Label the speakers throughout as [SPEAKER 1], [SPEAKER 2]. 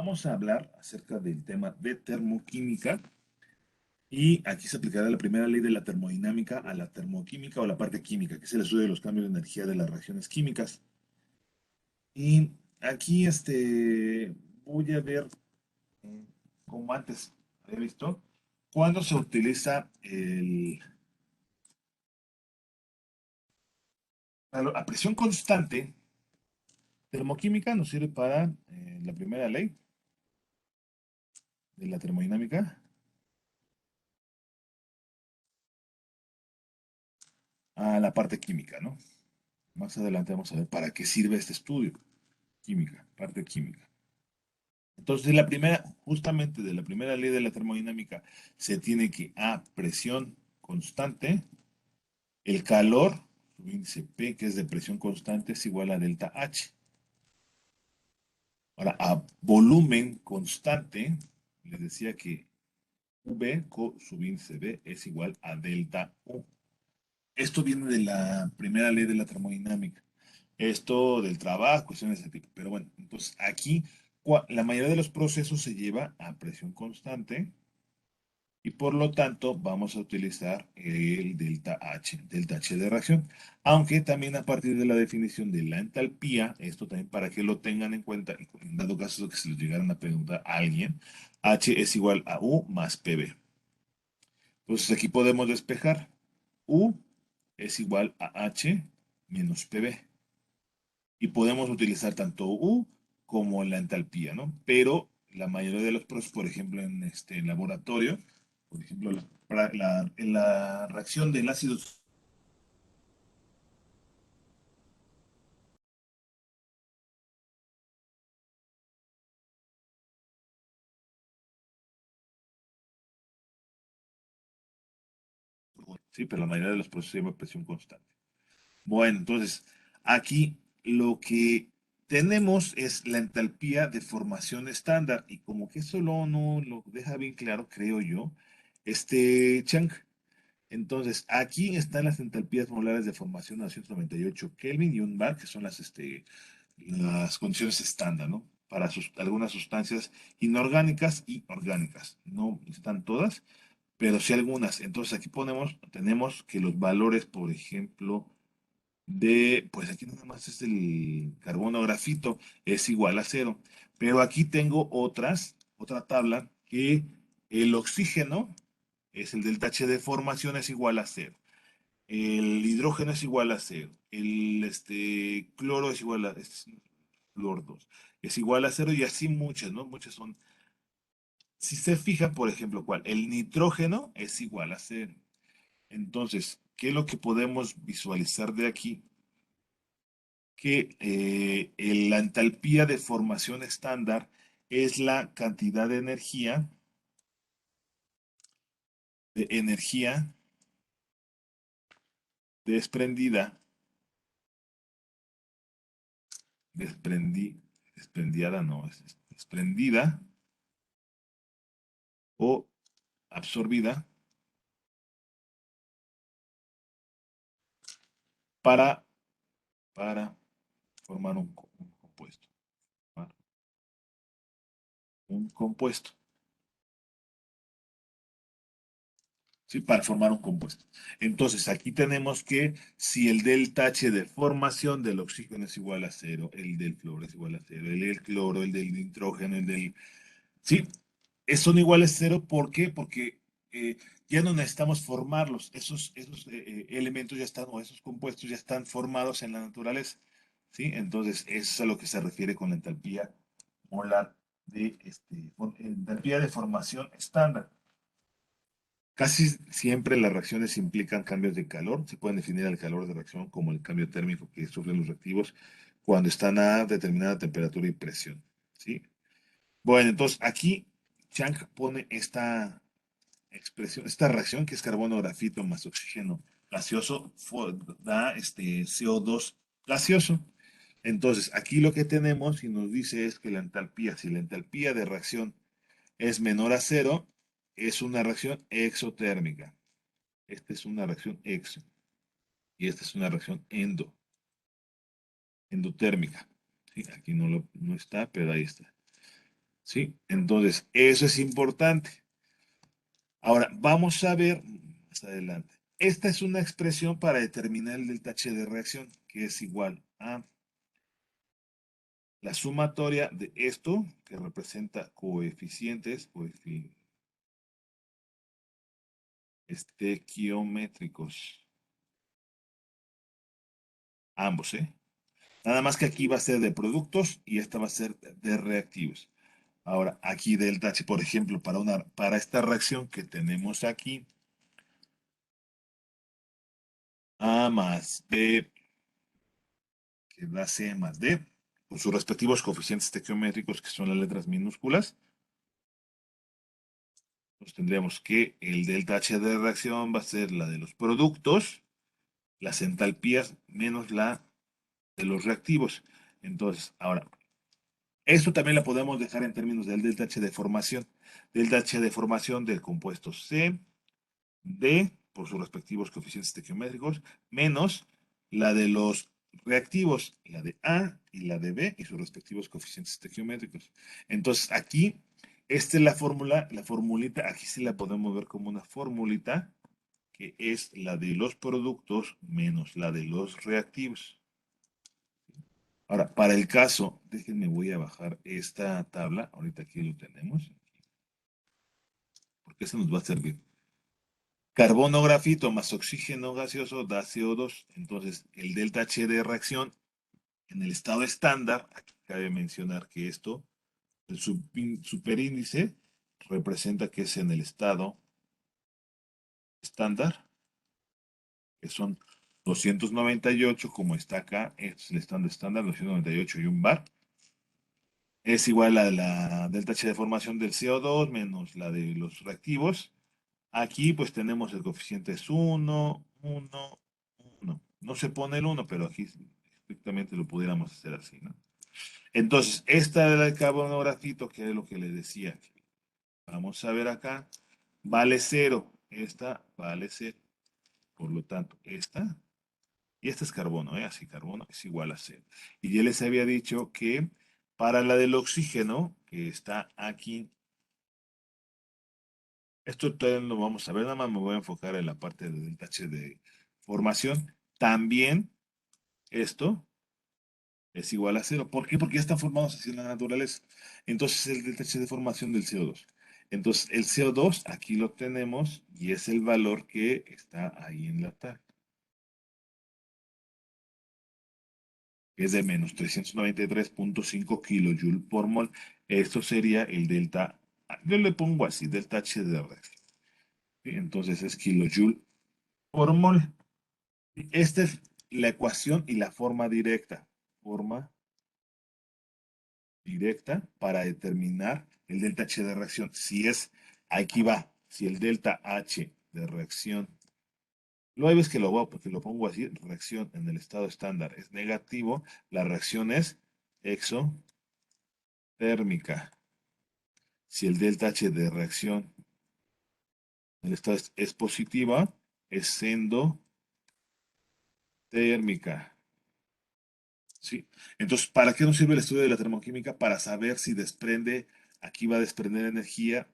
[SPEAKER 1] Vamos a hablar acerca del tema de termoquímica y aquí se aplicará la primera ley de la termodinámica a la termoquímica o la parte química, que es el estudio de los cambios de energía de las reacciones químicas. Y aquí voy a ver, eh, como antes había visto, cuando se utiliza a presión constante. Termoquímica nos sirve para la primera ley de la termodinámica a la parte química, ¿no? Más adelante vamos a ver para qué sirve este estudio. Química, parte química. Entonces, justamente de la primera ley de la termodinámica, se tiene que a presión constante, el calor, su índice P, que es de presión constante, es igual a delta H. Ahora, a volumen constante, les decía que V, subíndice V, es igual a delta U. Esto viene de la primera ley de la termodinámica. Esto del trabajo, cuestiones de ese tipo. Pero bueno, entonces aquí la mayoría de los procesos se lleva a presión constante y por lo tanto vamos a utilizar el delta H de reacción. Aunque también a partir de la definición de la entalpía, esto también para que lo tengan en cuenta, y en dado caso que se lo llegaran a preguntar a alguien, H es igual a U más PV. Entonces aquí podemos despejar. U es igual a H menos PV. Y podemos utilizar tanto U como la entalpía, ¿no? Pero la mayoría de los procesos, por ejemplo, en este laboratorio, por ejemplo, en la reacción del ácido, sí, pero la mayoría de los procesos se llama presión constante. Bueno, entonces, aquí lo que tenemos es la entalpía de formación estándar, y como que eso no lo deja bien claro, creo yo, Chang. Entonces, aquí están las entalpías molares de formación a 298 Kelvin y un bar, que son las condiciones estándar, ¿no? Para algunas sustancias inorgánicas y orgánicas. No están todas, pero sí algunas. Entonces, aquí tenemos que los valores, por ejemplo, pues aquí nada más es el carbono grafito, es igual a cero. Pero aquí tengo otra tabla que el oxígeno es el delta H de formación es igual a cero. El hidrógeno es igual a cero. Cloro es igual a cloro 2. Es igual a cero y así muchas, ¿no? Muchas son. Si se fija, por ejemplo, ¿cuál? El nitrógeno es igual a cero. Entonces, ¿qué es lo que podemos visualizar de aquí? Que la entalpía de formación estándar es la cantidad de energía desprendida, desprendida no, es desprendida o absorbida para, para formar un compuesto. Formar un compuesto. ¿Sí? Para formar un compuesto. Entonces, aquí tenemos que si el delta H de formación del oxígeno es igual a cero, el del flúor es igual a cero, el del cloro, el del nitrógeno, el del... Sí, son iguales a cero. ¿Por qué? Porque ya no necesitamos formarlos. Esos elementos ya están, o esos compuestos ya están formados en la naturaleza. ¿Sí? Entonces, eso es a lo que se refiere con la entalpía molar entalpía de formación estándar. Casi siempre las reacciones implican cambios de calor. Se pueden definir el calor de reacción como el cambio térmico que sufren los reactivos cuando están a determinada temperatura y presión. ¿Sí? Bueno, entonces aquí Chang pone esta expresión, esta reacción que es carbono grafito más oxígeno gaseoso, da CO2 gaseoso. Entonces, aquí lo que tenemos y nos dice es que si la entalpía de reacción es menor a cero, es una reacción exotérmica. Esta es una reacción exo y esta es una reacción endotérmica. ¿Sí? Aquí no está, pero ahí está. ¿sí? Entonces, eso es importante. Ahora, vamos a ver más adelante. Esta es una expresión para determinar el delta H de reacción, que es igual a la sumatoria de esto, que representa coeficientes, estequiométricos, ambos, ¿eh? Nada más que aquí va a ser de productos y esta va a ser de reactivos. Ahora, aquí delta H, por ejemplo, para esta reacción que tenemos aquí, A más B, que da C más D, con sus respectivos coeficientes estequiométricos, que son las letras minúsculas, pues tendríamos que el delta H de reacción va a ser la de los productos, las entalpías menos la de los reactivos. Entonces, ahora, esto también la podemos dejar en términos del delta H de formación. Delta H de formación del compuesto C, D, por sus respectivos coeficientes estequiométricos, menos la de los reactivos, la de A y la de B y sus respectivos coeficientes estequiométricos. Entonces, aquí, esta es la fórmula, la formulita, aquí sí la podemos ver como una formulita, que es la de los productos menos la de los reactivos. Ahora, para el caso, déjenme, voy a bajar esta tabla, ahorita aquí lo tenemos, porque eso nos va a servir. Carbono grafito más oxígeno gaseoso da CO2. Entonces, el delta H de reacción en el estado estándar, aquí cabe mencionar que esto, el superíndice, representa que es en el estado estándar, que son 298, como está acá, es el estado estándar, 298 y un bar. Es igual a la delta H de formación del CO2 menos la de los reactivos. Aquí pues tenemos el coeficiente es 1, 1, 1. No se pone el 1, pero aquí estrictamente lo pudiéramos hacer así, ¿no? Entonces, esta del carbono grafito, que es lo que les decía. Vamos a ver acá. Vale 0. Esta vale 0. Por lo tanto, esta. Y esta es carbono, ¿eh? Así, carbono es igual a 0. Y ya les había dicho que para la del oxígeno, que está aquí, esto todavía no lo vamos a ver, nada más me voy a enfocar en la parte del H de formación. También esto es igual a 0. ¿Por qué? Porque ya están formados así en la naturaleza. Entonces el delta H de formación del CO2. Entonces el CO2 aquí lo tenemos y es el valor que está ahí en la tabla. Es de menos 393.5 kilojoule por mol. Esto sería el delta, yo le pongo así, delta H de reacción. ¿Sí? Entonces es kilojoule por mol. Esta es la ecuación y la forma directa. Forma directa para determinar el delta H de reacción. Si es, aquí va, si el delta H de reacción, luego ves que porque lo pongo así, reacción en el estado estándar es negativo, la reacción es exotérmica. Si el delta H de reacción en el estado es positiva, es endotérmica. ¿Sí? Entonces, ¿para qué nos sirve el estudio de la termoquímica? Para saber si desprende, aquí va a desprender energía,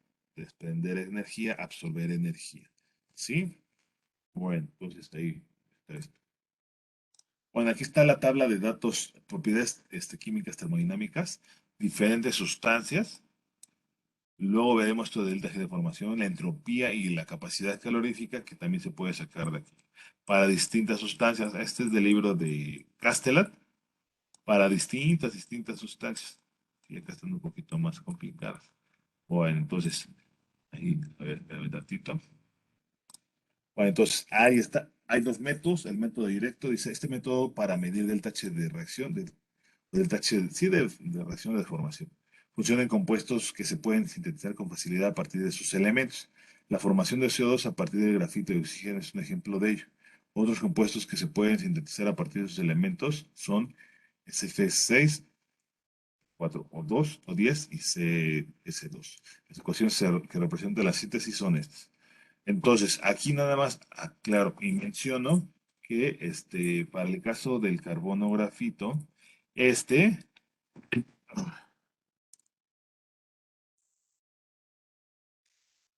[SPEAKER 1] absorber energía. ¿Sí? Bueno, entonces ahí está esto. Bueno, aquí está la tabla de datos, propiedades químicas termodinámicas, diferentes sustancias. Luego veremos esto del delta G de formación, la entropía y la capacidad calorífica, que también se puede sacar de aquí. Para distintas sustancias, este es del libro de Castellat, para distintas sustancias. Y acá están un poquito más complicadas. Bueno, entonces, ahí, a ver, espérame un tantito. Bueno, entonces, ahí está. Hay dos métodos. El método directo dice, este método para medir delta H de reacción, delta H, sí, de reacción de deformación. Funciona en compuestos que se pueden sintetizar con facilidad a partir de sus elementos. La formación de CO2 a partir del grafito y oxígeno es un ejemplo de ello. Otros compuestos que se pueden sintetizar a partir de sus elementos son SF6, 4 o 2 o 10 y CS2. Las ecuaciones que representan la síntesis son estas. Entonces, aquí nada más aclaro y menciono que para el caso del carbono grafito, este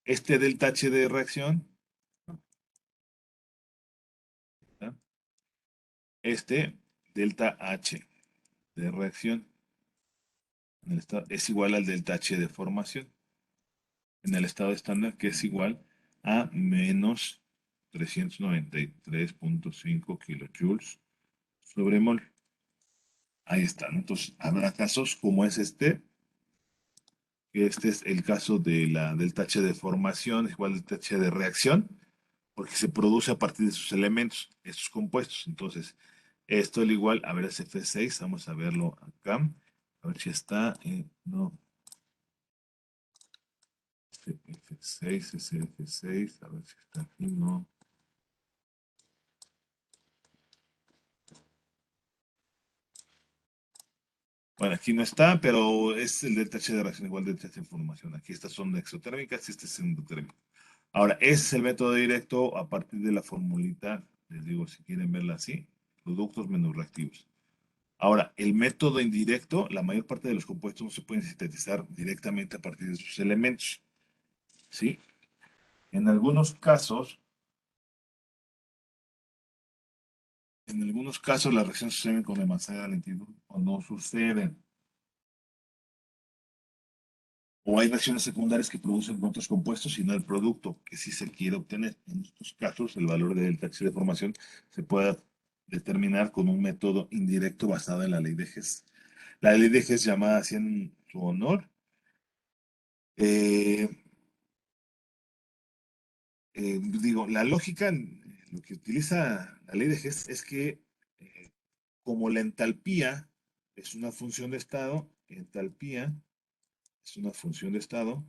[SPEAKER 1] Este delta H de reacción, ¿verdad? Este delta H de reacción en el estado, es igual al delta H de formación en el estado estándar, que es igual a menos 393.5 kilojoules sobre mol. Ahí está, ¿no? Entonces, habrá casos como es este, que este es el caso de la delta H de formación, es igual al delta H de reacción, porque se produce a partir de sus elementos, estos compuestos. Entonces, esto es igual, a ver, es F6, vamos a verlo acá, a ver si está, no, F6, es F6, a ver si está aquí, no. Bueno, aquí no está, pero es el delta H de reacción igual delta H de formación. Aquí estas son exotérmicas y este es endotérmico. Ahora, ese es el método directo a partir de la formulita, les digo, si quieren verla así, productos menos reactivos. Ahora, el método indirecto, la mayor parte de los compuestos no se pueden sintetizar directamente a partir de sus elementos, ¿sí? En algunos casos las reacciones suceden con demasiada lentitud o no suceden. O hay reacciones secundarias que producen otros compuestos y no el producto que sí se quiere obtener. En estos casos, el valor del taxi de formación se puede determinar con un método indirecto basado en la ley de Hess. La ley de Hess, llamada así en su honor, eh, digo, la lógica, lo que utiliza la ley de Hess es que como la entalpía es una función de estado, entalpía es una función de estado,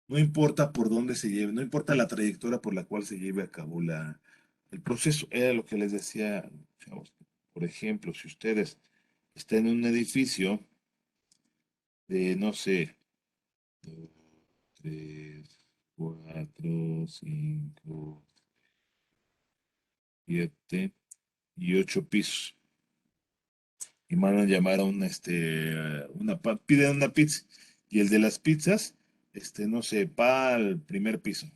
[SPEAKER 1] no importa por dónde se lleve, no importa la trayectoria por la cual se lleve a cabo el proceso. Era lo que les decía, chavos. Por ejemplo, si ustedes están en un edificio de, no sé, 2, 3, 4, 5, 7 y 8 pisos, y mandan llamar a piden una pizza, y el de las pizzas, no sé, va al primer piso,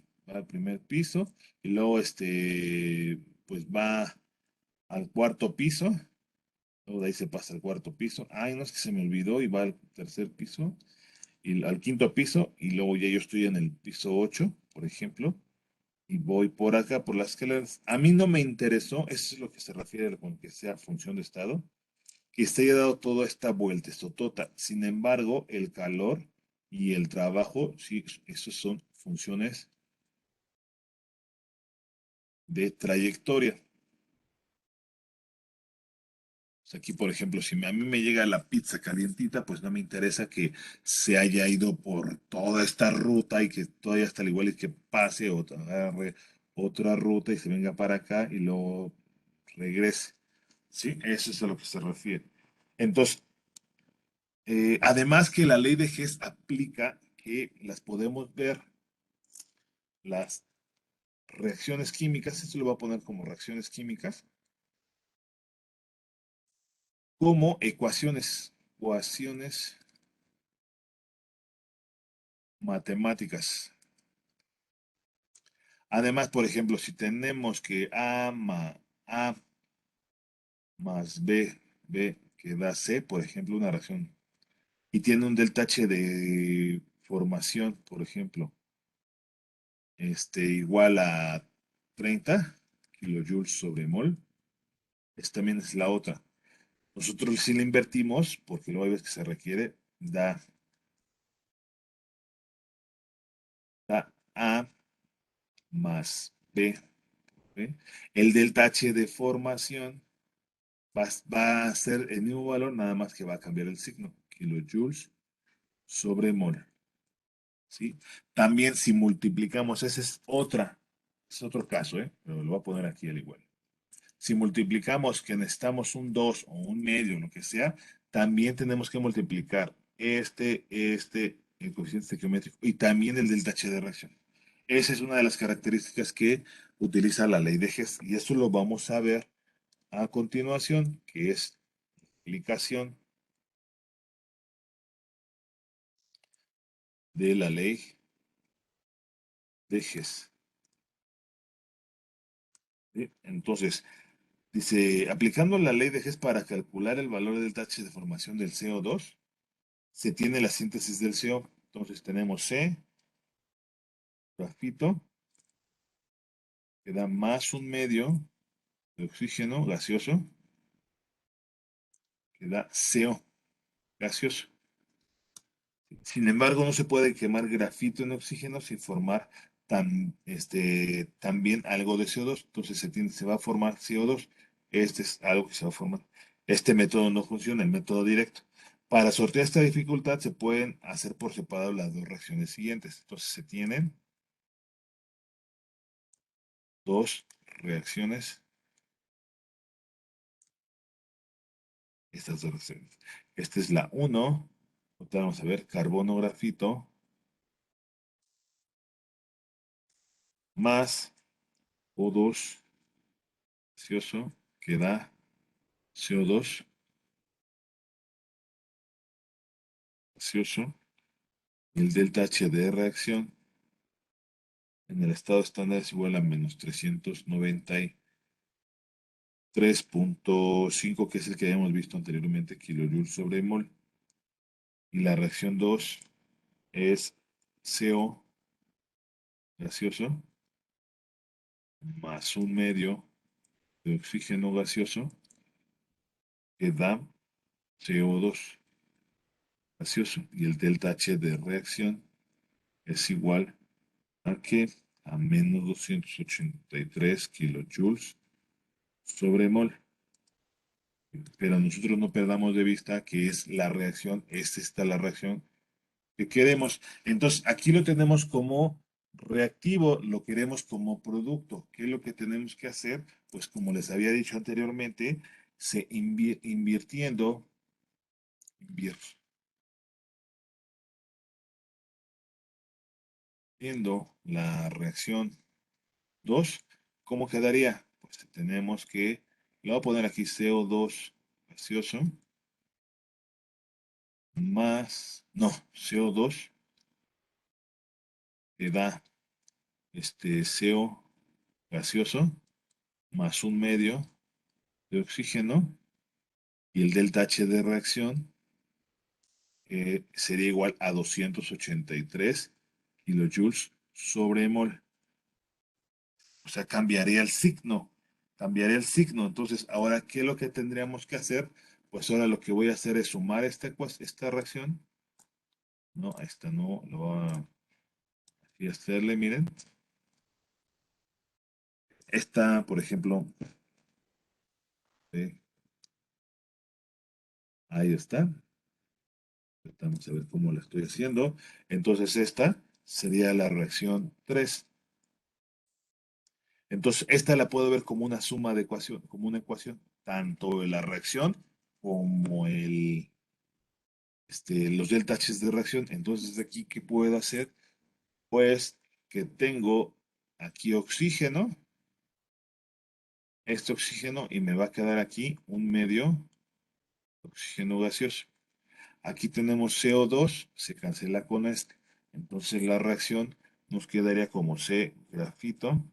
[SPEAKER 1] y luego, pues va al cuarto piso, luego de ahí se pasa al cuarto piso, ay, no es que se me olvidó, y va al tercer piso, y al quinto piso, y luego ya yo estoy en el piso 8 por ejemplo, y voy por acá, por las escaleras. A mí no me interesó, eso es lo que se refiere con que sea función de estado, que se haya dado toda esta vuelta, esto tota. Sin embargo, el calor y el trabajo, sí, esos son funciones de trayectoria. O sea, aquí, por ejemplo, si a mí me llega la pizza calientita, pues no me interesa que se haya ido por toda esta ruta y que todavía está al igual y que pase otra, agarre otra ruta y se venga para acá y luego regrese. ¿Sí? Eso es a lo que se refiere. Entonces, además que la ley de Hess aplica que las podemos ver, las reacciones químicas, esto lo voy a poner como reacciones químicas, como ecuaciones matemáticas. Además, por ejemplo, si tenemos que A más B que da C, por ejemplo, una reacción, y tiene un delta H de formación, por ejemplo, igual a 30 kilojoules sobre mol, esta también es la otra. Nosotros si le invertimos, porque luego hay veces que se requiere, da A más B. ¿Ok? El delta H de formación va a ser el mismo valor, nada más que va a cambiar el signo, kilojoules sobre mol. ¿Sí? También si multiplicamos, ese es otro caso, ¿eh? Pero lo voy a poner aquí al igual. Si multiplicamos que necesitamos un 2 o un medio, lo que sea, también tenemos que multiplicar el coeficiente estequiométrico y también el delta H de reacción. Esa es una de las características que utiliza la ley de Hess y eso lo vamos a ver a continuación, que es aplicación de la ley de Hess. ¿Sí? Entonces, dice, aplicando la ley de Hess para calcular el valor del tache de formación del CO2, se tiene la síntesis del CO. Entonces tenemos C, grafito, que da más un medio de oxígeno gaseoso, que da CO gaseoso. Sin embargo, no se puede quemar grafito en oxígeno sin formar también algo de CO2. Entonces se va a formar CO2. Este es algo que se va a formar. Este método no funciona, el método directo. Para sortear esta dificultad se pueden hacer por separado las dos reacciones siguientes. Entonces se tienen dos reacciones, estas dos reacciones. Esta es la uno. Ahorita vamos a ver carbono grafito más O2 gaseoso que da CO2 gaseoso. El delta H de reacción en el estado estándar es igual a menos 393.5, que es el que habíamos visto anteriormente, kilojoules sobre mol. Y la reacción 2 es CO gaseoso más un medio de oxígeno gaseoso que da CO2 gaseoso. Y el delta H de reacción es igual a que a menos 283 kilojoules sobre mol. Pero nosotros no perdamos de vista que es la reacción, esta está la reacción que queremos. Entonces, aquí lo tenemos como reactivo, lo queremos como producto. ¿Qué es lo que tenemos que hacer? Pues como les había dicho anteriormente, se invirtiendo la reacción 2, ¿cómo quedaría? Pues tenemos que, le voy a poner aquí CO2 gaseoso más, no, CO2 que da CO gaseoso más un medio de oxígeno y el delta H de reacción sería igual a 283 kilojoules sobre mol. O sea, cambiaría el signo. Cambiaría el signo. Entonces, ahora, ¿qué es lo que tendríamos que hacer? Pues ahora lo que voy a hacer es sumar esta reacción. No, esta no, lo voy a aquí hacerle, miren. Esta, por ejemplo, eh, ahí está. Vamos a ver cómo la estoy haciendo. Entonces esta sería la reacción 3. Entonces esta la puedo ver como una suma de ecuación, como una ecuación, tanto la reacción como los delta H de reacción. Entonces de aquí, ¿qué puedo hacer? Pues que tengo aquí oxígeno, este oxígeno, y me va a quedar aquí un medio oxígeno gaseoso. Aquí tenemos CO2, se cancela con este. Entonces la reacción nos quedaría como C grafito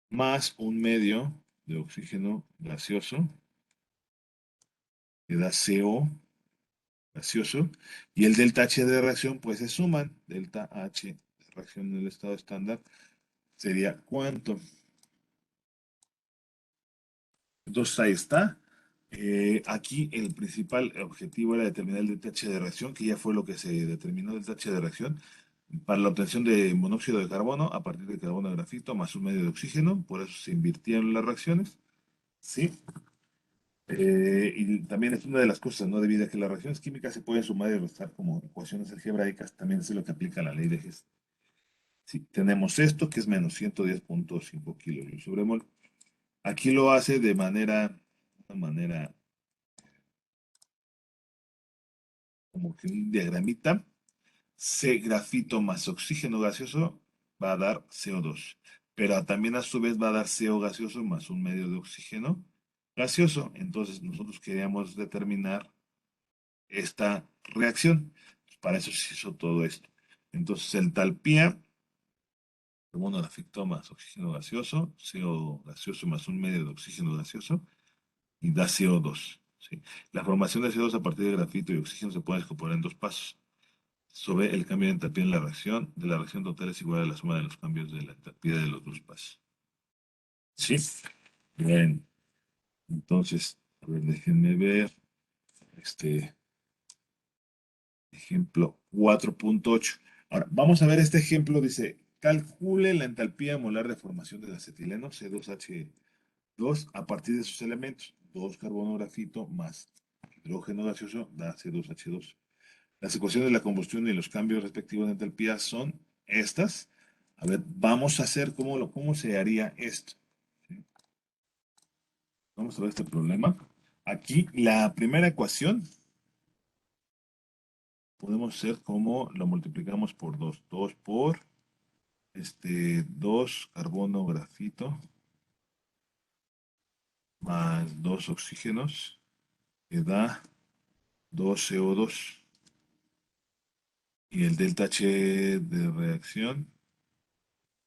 [SPEAKER 1] más un medio de oxígeno gaseoso que da CO gaseoso. Y el delta H de reacción, pues se suman. Delta H de reacción en el estado estándar sería ¿cuánto? Entonces ahí está. Aquí el principal objetivo era determinar el delta de reacción, que ya fue lo que se determinó del delta de reacción, para la obtención de monóxido de carbono a partir de carbono de grafito más un medio de oxígeno. Por eso se invirtieron las reacciones. ¿Sí? Y también es una de las cosas, ¿no? Debido a que las reacciones químicas se pueden sumar y restar como ecuaciones algebraicas, también es lo que aplica la ley de Hess. Sí, tenemos esto que es menos 110.5 kilojoules sobre mol. Aquí lo hace de una manera como que un diagramita. C grafito más oxígeno gaseoso va a dar CO2. Pero también a su vez va a dar CO gaseoso más un medio de oxígeno gaseoso. Entonces nosotros queríamos determinar esta reacción. Para eso se hizo todo esto. Entonces, entalpía, carbono grafito más oxígeno gaseoso, CO gaseoso más un medio de oxígeno gaseoso, y da CO2. ¿Sí? La formación de CO2 a partir de grafito y oxígeno se puede descomponer en dos pasos. Sobre el cambio de entalpía en la reacción, de la reacción total es igual a la suma de los cambios de la entalpía de los dos pasos. ¿Sí? Bien. Entonces, a ver, déjenme ver. Este ejemplo 4.8. Ahora, vamos a ver este ejemplo. Dice, calcule la entalpía molar de formación del acetileno C2H2 a partir de sus elementos. 2 carbono grafito más hidrógeno gaseoso da C2H2. Las ecuaciones de la combustión y los cambios respectivos de entalpía son estas. A ver, vamos a hacer cómo se haría esto. ¿Sí? Vamos a ver este problema. Aquí la primera ecuación podemos hacer como lo multiplicamos por 2. 2 por 2 carbono grafito más 2 oxígenos que da 2 CO2 y el delta H de reacción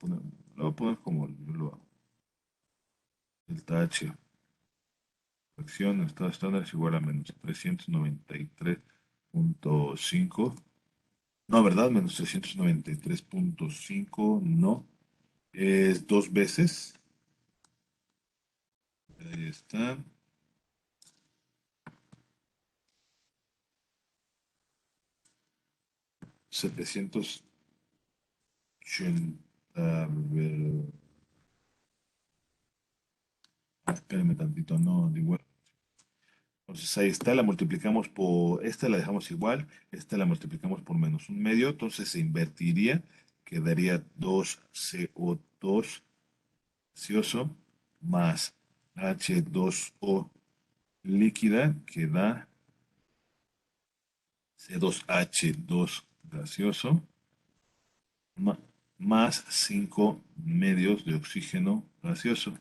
[SPEAKER 1] lo voy a poner como yo lo hago. Delta H reacción en estado estándar es igual a menos 393.5. No, ¿verdad? Menos 393.5 no. Es dos veces. Ahí está. 780. A ver, espérame tantito, no, de igual. Entonces ahí está, la multiplicamos por, esta la dejamos igual, esta la multiplicamos por menos un medio, entonces se invertiría, quedaría 2CO2 gaseoso más H2O líquida, que da C2H2 gaseoso, más 5 medios de oxígeno gaseoso.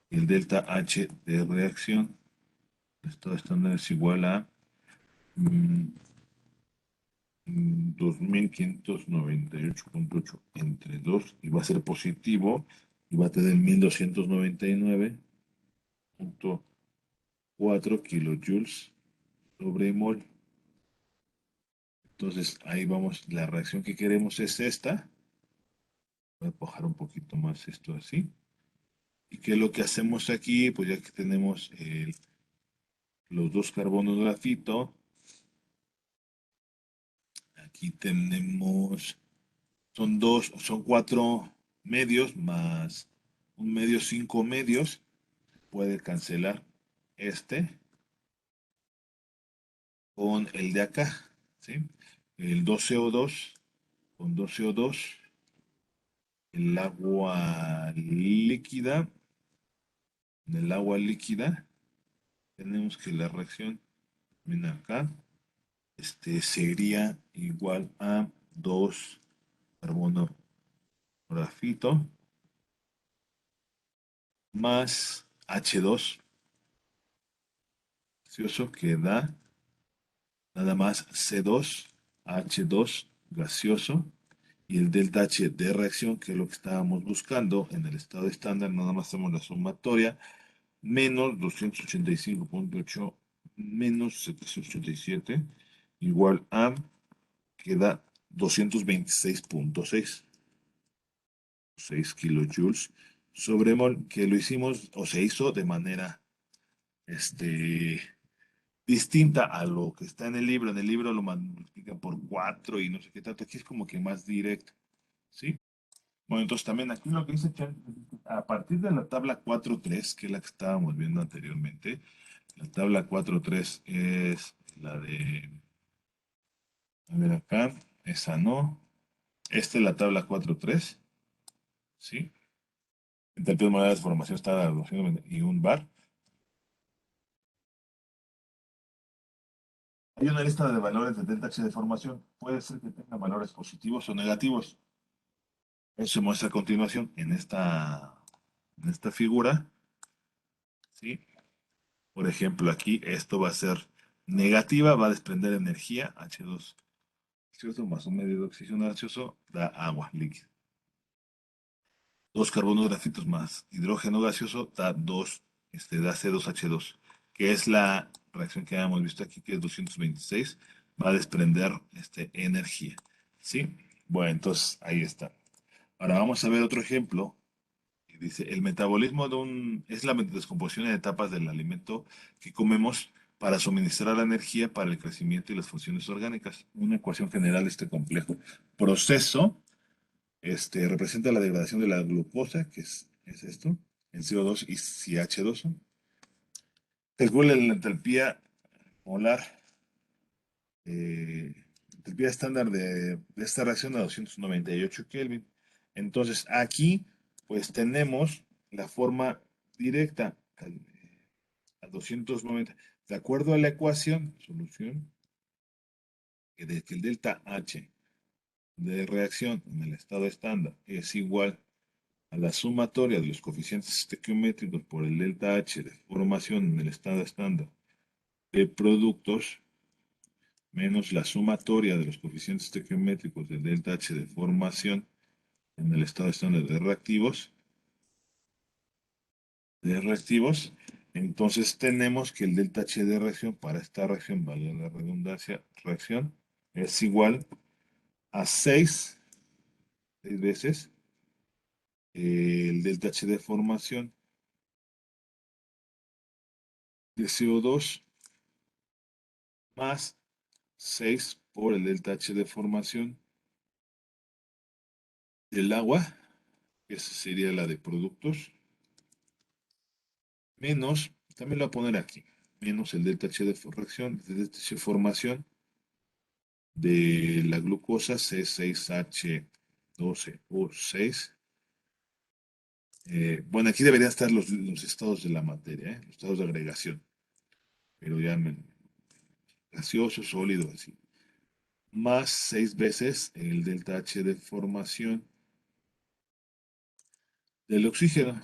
[SPEAKER 1] Y el delta H de reacción, esto estándar es igual a 2598.8 entre 2 y va a ser positivo y va a tener 1299.4 kilojoules sobre mol. Entonces ahí vamos, la reacción que queremos es esta. Voy a bajar un poquito más esto así. ¿Y qué es lo que hacemos aquí? Pues ya que tenemos los dos carbonos grafito, aquí tenemos, son cuatro medios más un medio, cinco medios. Puede cancelar este con el de acá, ¿sí? El 2CO2 con 2CO2, el agua líquida, en el agua líquida tenemos que la reacción, ven acá, sería igual a 2 carbono grafito más H2 gaseoso que da nada más C2H2 gaseoso y el delta H de reacción, que es lo que estábamos buscando en el estado estándar, nada más hacemos la sumatoria, menos 285.8 menos 787 igual a, queda 226.6 kilojoules sobre mol, que lo hicimos o se hizo de manera distinta a lo que está en el libro. En el libro lo multiplican por 4 y no sé qué tanto. Aquí es como que más directo, ¿sí? Bueno, entonces también aquí lo que dice a partir de la tabla 4.3, que es la que estábamos viendo anteriormente, la tabla 4.3 es la de, a ver acá, esa no. Esta es la tabla 4.3, ¿sí? Entalpía de de formación está a 291 bar. Hay una lista de valores de delta H de formación. Puede ser que tenga valores positivos o negativos. Eso se muestra a continuación en esta figura, ¿sí? Por ejemplo, aquí esto va a ser negativa va a desprender energía, H2 gaseoso más un medio de oxígeno gaseoso da agua líquida. Dos carbonos grafitos más hidrógeno gaseoso da C2H2, que es la reacción que habíamos visto aquí, que es 226, va a desprender energía. ¿Sí? Bueno, entonces ahí está. Ahora vamos a ver otro ejemplo. Y dice, el metabolismo es la descomposición en etapas del alimento que comemos para suministrar la energía para el crecimiento y las funciones orgánicas. Una ecuación general de este complejo proceso representa la degradación de la glucosa, que es esto, en CO2 y CH2. Calcula la molar, eh, enthalpía estándar de esta reacción a 298 Kelvin. Entonces aquí, pues tenemos la forma directa a 290. De acuerdo a la ecuación, solución, que el delta H de reacción en el estado estándar es igual a la sumatoria de los coeficientes estequiométricos por el delta H de formación en el estado estándar de productos menos la sumatoria de los coeficientes estequiométricos del delta H de formación en el estado estándar de reactivos. Entonces tenemos que el delta H de reacción para esta reacción, vale la redundancia, reacción, es igual a 6 veces el delta H de formación de CO2 más 6 por el delta H de formación del agua, que esa sería la de productos, menos, también lo voy a poner aquí, menos el delta H de reacción, el delta H de formación de la glucosa C6H12O6. Bueno, aquí deberían estar los estados de la materia, los estados de agregación, pero ya gaseoso, sólido, así. Más 6 veces el delta H de formación del oxígeno.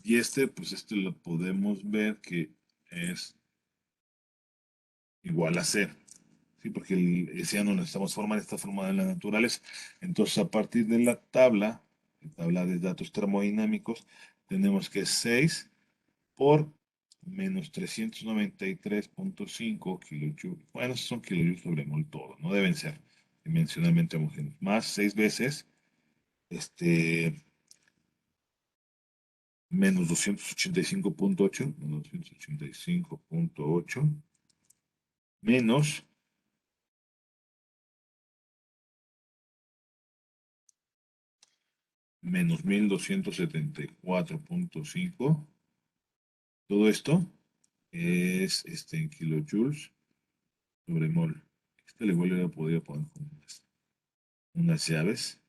[SPEAKER 1] Y pues lo podemos ver que es igual a cero. ¿Sí? Porque ese ya no necesitamos formar, esta formada en la naturaleza. Entonces, a partir de la tabla de datos termodinámicos, tenemos que 6 por menos 393,5 kilojoules. Bueno, esos son kilojoules sobre mol todo, no deben ser dimensionalmente homogéneos. Más 6 veces, menos 285,8, menos menos 1274,5. Todo esto es en kilojoules sobre mol. Este le igual le podría poner como unas llaves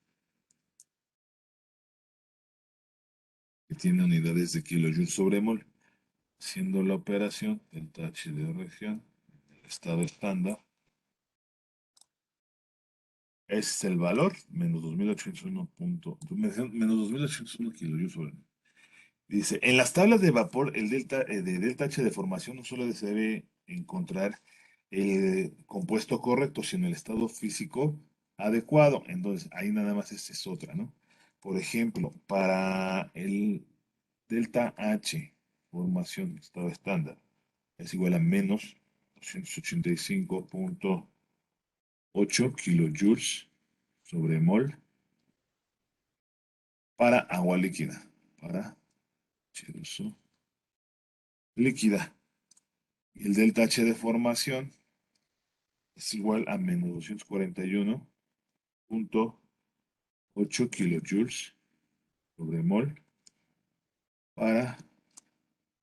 [SPEAKER 1] que tienen unidades de kilojoules sobre mol, siendo la operación del H de reacción, el estado estándar, es el valor, menos 2801 kilojoules sobre mol. Dice, en las tablas de vapor, de delta H de formación no solo se debe encontrar el compuesto correcto, sino el estado físico adecuado. Entonces, ahí nada más esta es otra, ¿no? Por ejemplo, para el delta H, formación, estado estándar, es igual a menos 285,8 kilojoules sobre mol para agua líquida, para H2O líquida. Y el delta H de formación es igual a menos 241,8 kilojoules sobre mol para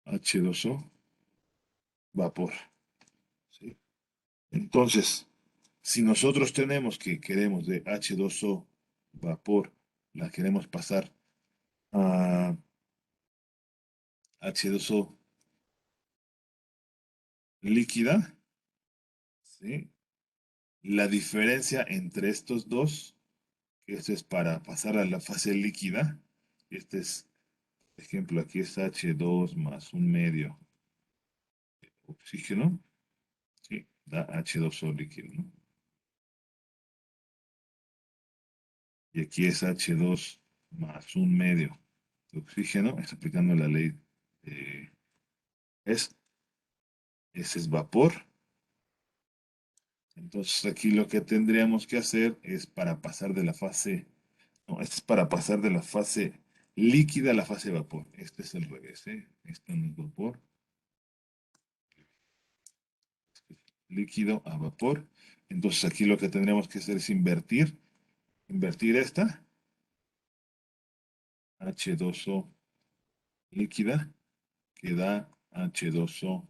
[SPEAKER 1] H2O vapor. ¿Sí? Entonces, si nosotros queremos de H2O vapor, la queremos pasar a H2O líquida, ¿sí? La diferencia entre estos dos, que esto es para pasar a la fase líquida, este es, por ejemplo, aquí es H2 más un medio oxígeno, ¿sí? Da H2O líquido, ¿no? Y aquí es H2 más un medio de oxígeno, está aplicando la ley de es, ese es vapor. Entonces aquí lo que tendríamos que hacer es para pasar de la fase, no, este es para pasar de la fase líquida a la fase vapor. Este es el revés, ¿eh? Este no es vapor, líquido a vapor. Entonces aquí lo que tendríamos que hacer es invertir esta H2O líquida que da H2O,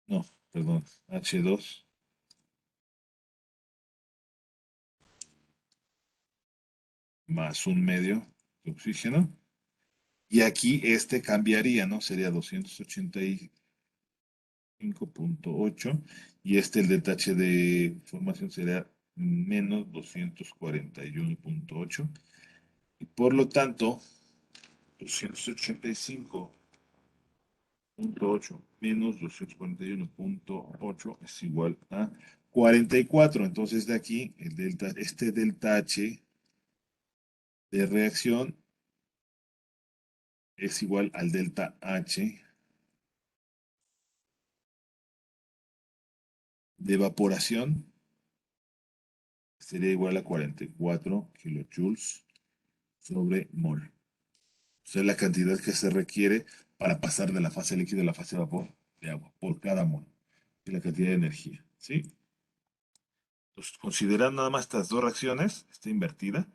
[SPEAKER 1] no, perdón, H2 más un medio de oxígeno. Y aquí este cambiaría, ¿no? Sería 285,8 y este el delta H de formación será menos 241,8 y por lo tanto 285,8 menos 241,8 es igual a 44. Entonces de aquí el delta, este delta H de reacción es igual al delta H de evaporación, sería igual a 44 kilojoules sobre mol. O sea, la cantidad que se requiere para pasar de la fase líquida a la fase de vapor de agua por cada mol. Y la cantidad de energía. ¿Sí? Entonces, considerando nada más estas dos reacciones, está invertida.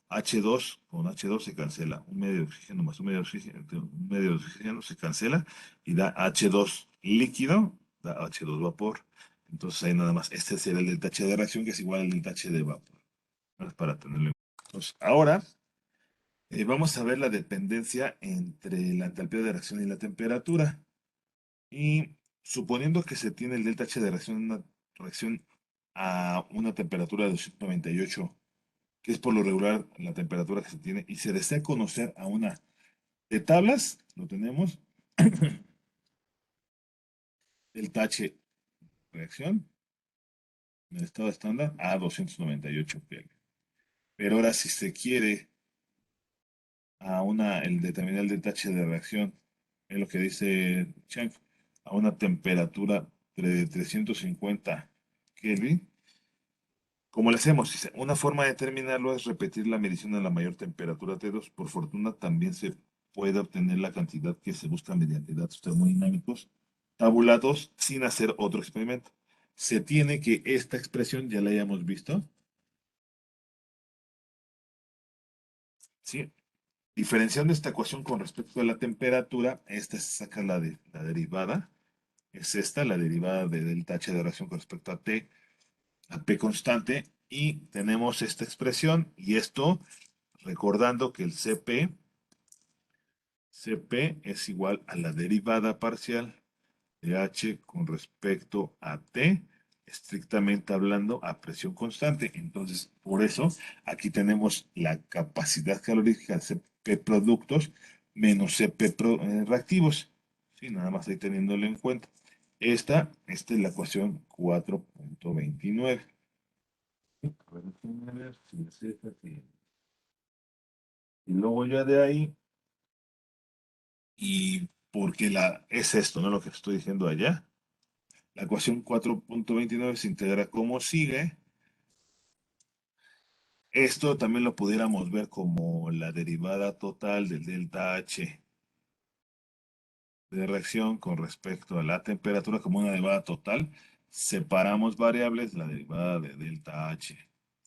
[SPEAKER 1] H2 con H2 se cancela. Un medio de oxígeno más un medio de oxígeno se cancela y da H2 líquido, da H2 vapor. Entonces ahí nada más, este será el delta H de reacción que es igual al delta H de vapor. Para tenerlo en cuenta. Entonces, ahora vamos a ver la dependencia entre la entalpía de reacción y la temperatura. Y suponiendo que se tiene el delta H de reacción en una reacción a una temperatura de 298, que es por lo regular la temperatura que se tiene, y se desea conocer a una de tablas, lo tenemos, delta H reacción en el estado estándar a 298 Kelvin. Pero ahora si se quiere el determinar el delta H de reacción, es lo que dice Chang, a una temperatura de 350 Kelvin. ¿Cómo le hacemos? Dice, una forma de determinarlo es repetir la medición a la mayor temperatura T2. Por fortuna también se puede obtener la cantidad que se busca mediante datos termodinámicos tabulados sin hacer otro experimento. Se tiene que esta expresión ya la hayamos visto, ¿sí? Diferenciando esta ecuación con respecto a la temperatura, esta se saca la derivada, es esta, la derivada de delta H de reacción con respecto a T, a P constante, y tenemos esta expresión, y esto recordando que el CP es igual a la derivada parcial de H con respecto a T, estrictamente hablando a presión constante. Entonces, por eso, aquí tenemos la capacidad calorífica de CP productos menos CP reactivos. Sí, nada más ahí teniéndolo en cuenta. Esta es la ecuación 4,29. A ver, déjenme ver si es esta y luego ya de ahí, y porque es esto, ¿no? Lo que estoy diciendo allá. La ecuación 4,29 se integra como sigue. Esto también lo pudiéramos ver como la derivada total del delta H de reacción con respecto a la temperatura como una derivada total. Separamos variables, la derivada de delta H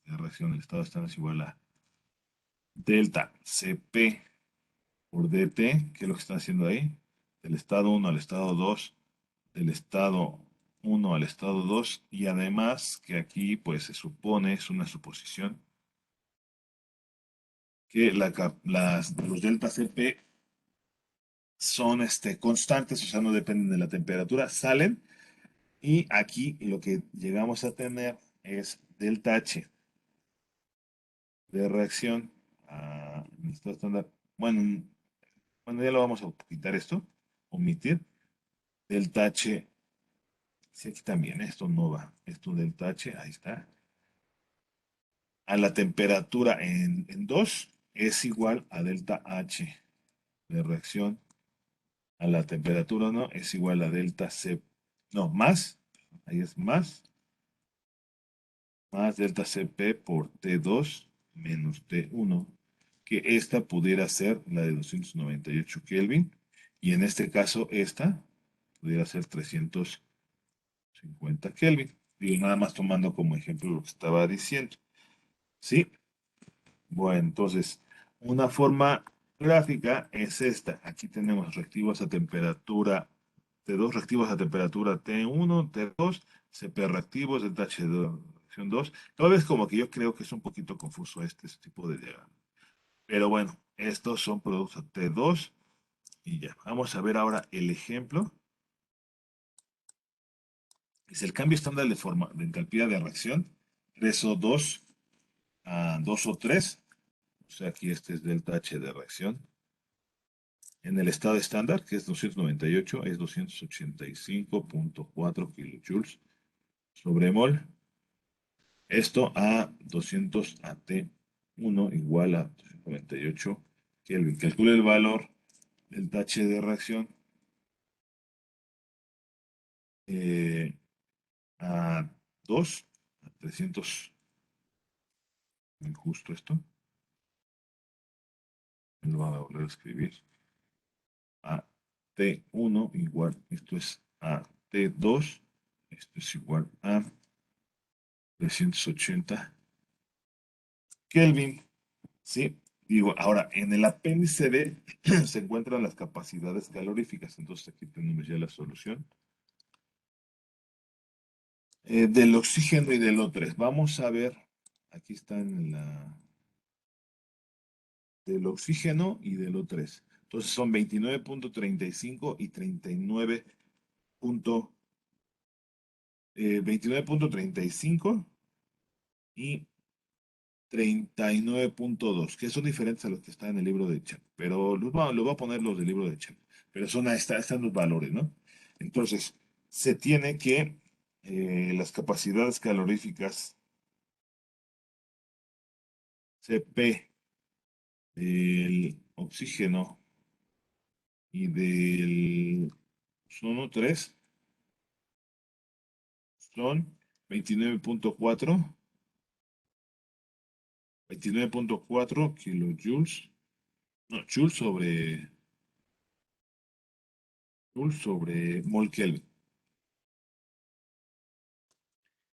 [SPEAKER 1] de reacción del estado estándar es igual a delta Cp por dt, que es lo que están haciendo ahí, del estado 1 al estado 2, del estado 1 al estado 2, y además que aquí pues se supone, es una suposición, que los delta Cp son constantes, o sea, no dependen de la temperatura, salen, y aquí lo que llegamos a tener es delta H de reacción en el estado estándar. Bueno, bueno, ya lo vamos a quitar esto, omitir. delta H, sí, aquí también, esto no va, esto delta H, ahí está, a la temperatura en 2 es igual a delta H de reacción a la temperatura, ¿no? Es igual a delta C, no, más, ahí es más delta Cp por T2 menos T1, que esta pudiera ser la de 298 Kelvin, y en este caso esta pudiera ser 350 Kelvin. Digo, nada más tomando como ejemplo lo que estaba diciendo. ¿Sí? Bueno, entonces, una forma gráfica es esta. Aquí tenemos reactivos a temperatura T2, reactivos a temperatura T1, T2, CP reactivos, delta H2, reacción 2. Todo es como que yo creo que es un poquito confuso este tipo de diagrama. Pero bueno, estos son productos T2 y ya. Vamos a ver ahora el ejemplo. Es el cambio estándar de entalpía de reacción 3O2 a 2O3. O sea, aquí este es delta H de reacción. En el estado estándar, que es 298, es 285.4 kilojoules sobre mol. Esto a 200 a T1 igual a 298 Kelvin. Calcule el valor del H de reacción eh, a 2, a 300, injusto esto. Lo voy a volver a escribir. A T1 igual, esto es a T2, esto es igual a 380 Kelvin. Sí, digo, ahora en el apéndice B se encuentran las capacidades caloríficas, entonces aquí tenemos ya la solución. Del oxígeno y del O3, vamos a ver, aquí están del oxígeno y del O3. Entonces son 29.35 y 39. 29.35 y 39.2, que son diferentes a los que están en el libro de Chen, pero los voy a poner los del libro de Chen, pero están los valores, ¿no? Entonces, se tiene que las capacidades caloríficas Cp del oxígeno y del ozono 3 son 29.4 kilojoules, no, joule sobre mol Kelvin.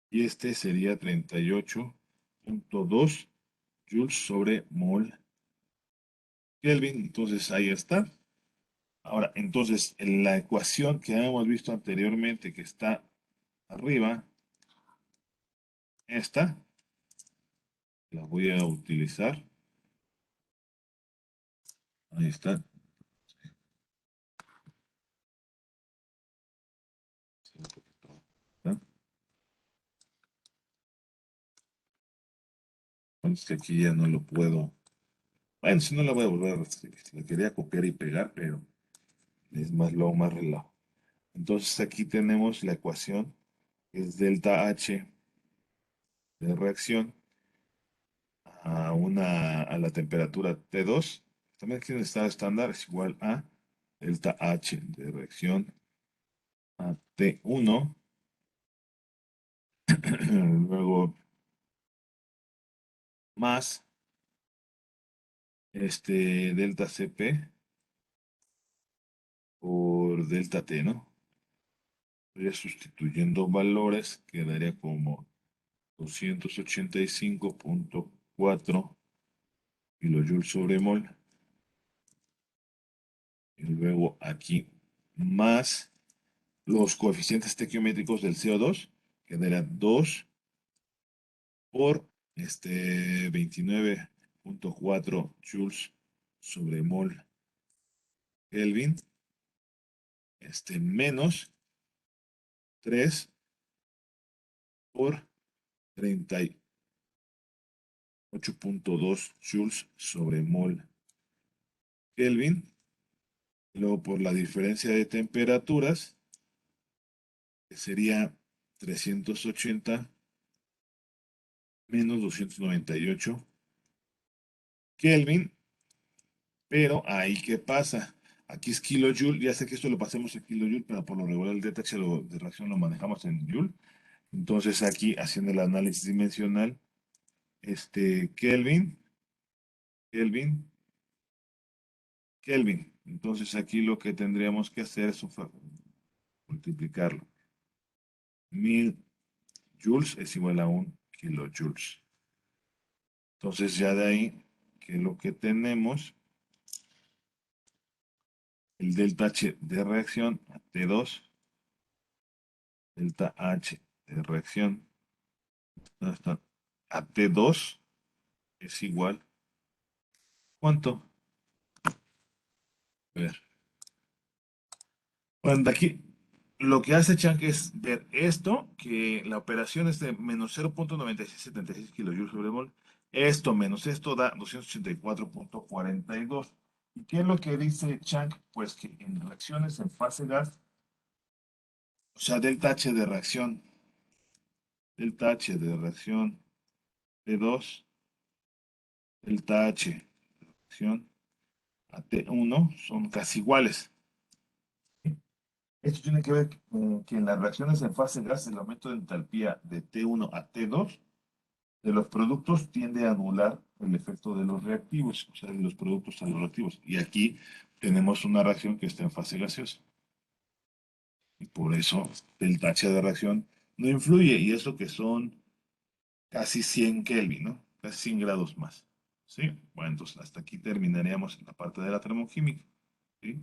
[SPEAKER 1] Y este sería 38.2 joules sobre mol Kelvin. Entonces ahí está. Ahora, entonces, en la ecuación que habíamos visto anteriormente, que está arriba, esta, la voy a utilizar. Ahí está. ¿Está? Bueno, es que aquí ya no lo puedo. Bueno, si no la voy a volver a escribir. La quería copiar y pegar, pero es más relajo. Entonces aquí tenemos la ecuación, que es delta H de reacción a la temperatura T2. También aquí en el estado estándar es igual a delta H de reacción a T1. Luego más delta Cp por delta T, ¿no? Voy sustituyendo valores, quedaría como 285.4 kilojoules sobre mol. Y luego aquí más los coeficientes estequiométricos del CO2, quedaría 2 por 29.4 joules sobre mol Kelvin, menos 3 por 38.2 joules sobre mol Kelvin. Luego por la diferencia de temperaturas, que sería 380 menos 298 Kelvin, pero ahí ¿qué pasa? Aquí es kilojoule, ya sé que esto lo pasemos en kilojoule, pero por lo regular el DTH de reacción lo manejamos en joule. Entonces aquí, haciendo el análisis dimensional, Kelvin, Kelvin, Kelvin. Entonces aquí lo que tendríamos que hacer es multiplicarlo. 1000 joules es igual a 1 kilojoules. Entonces ya de ahí, que lo que tenemos, el delta H de reacción a T2, delta H de reacción a T2 es igual, ¿cuánto? A ver. Bueno, de aquí lo que hace Chang es ver esto, que la operación es de menos 0.9676 kilojoules sobre mol. Esto menos esto da 284.42. ¿Y qué es lo que dice Chang? Pues que en reacciones en fase gas, o sea, delta H de reacción T2, delta H de reacción a T1 son casi iguales. Esto tiene que ver con que en las reacciones en fase gas, el aumento de entalpía de T1 a T2 de los productos tiende a anular el efecto de los reactivos, o sea, de los productos a los reactivos. Y aquí tenemos una reacción que está en fase gaseosa. Y por eso el tache de reacción no influye. Y eso que son casi 100 Kelvin, ¿no? Casi 100 grados más. ¿Sí? Bueno, entonces hasta aquí terminaríamos la parte de la termoquímica. ¿Sí?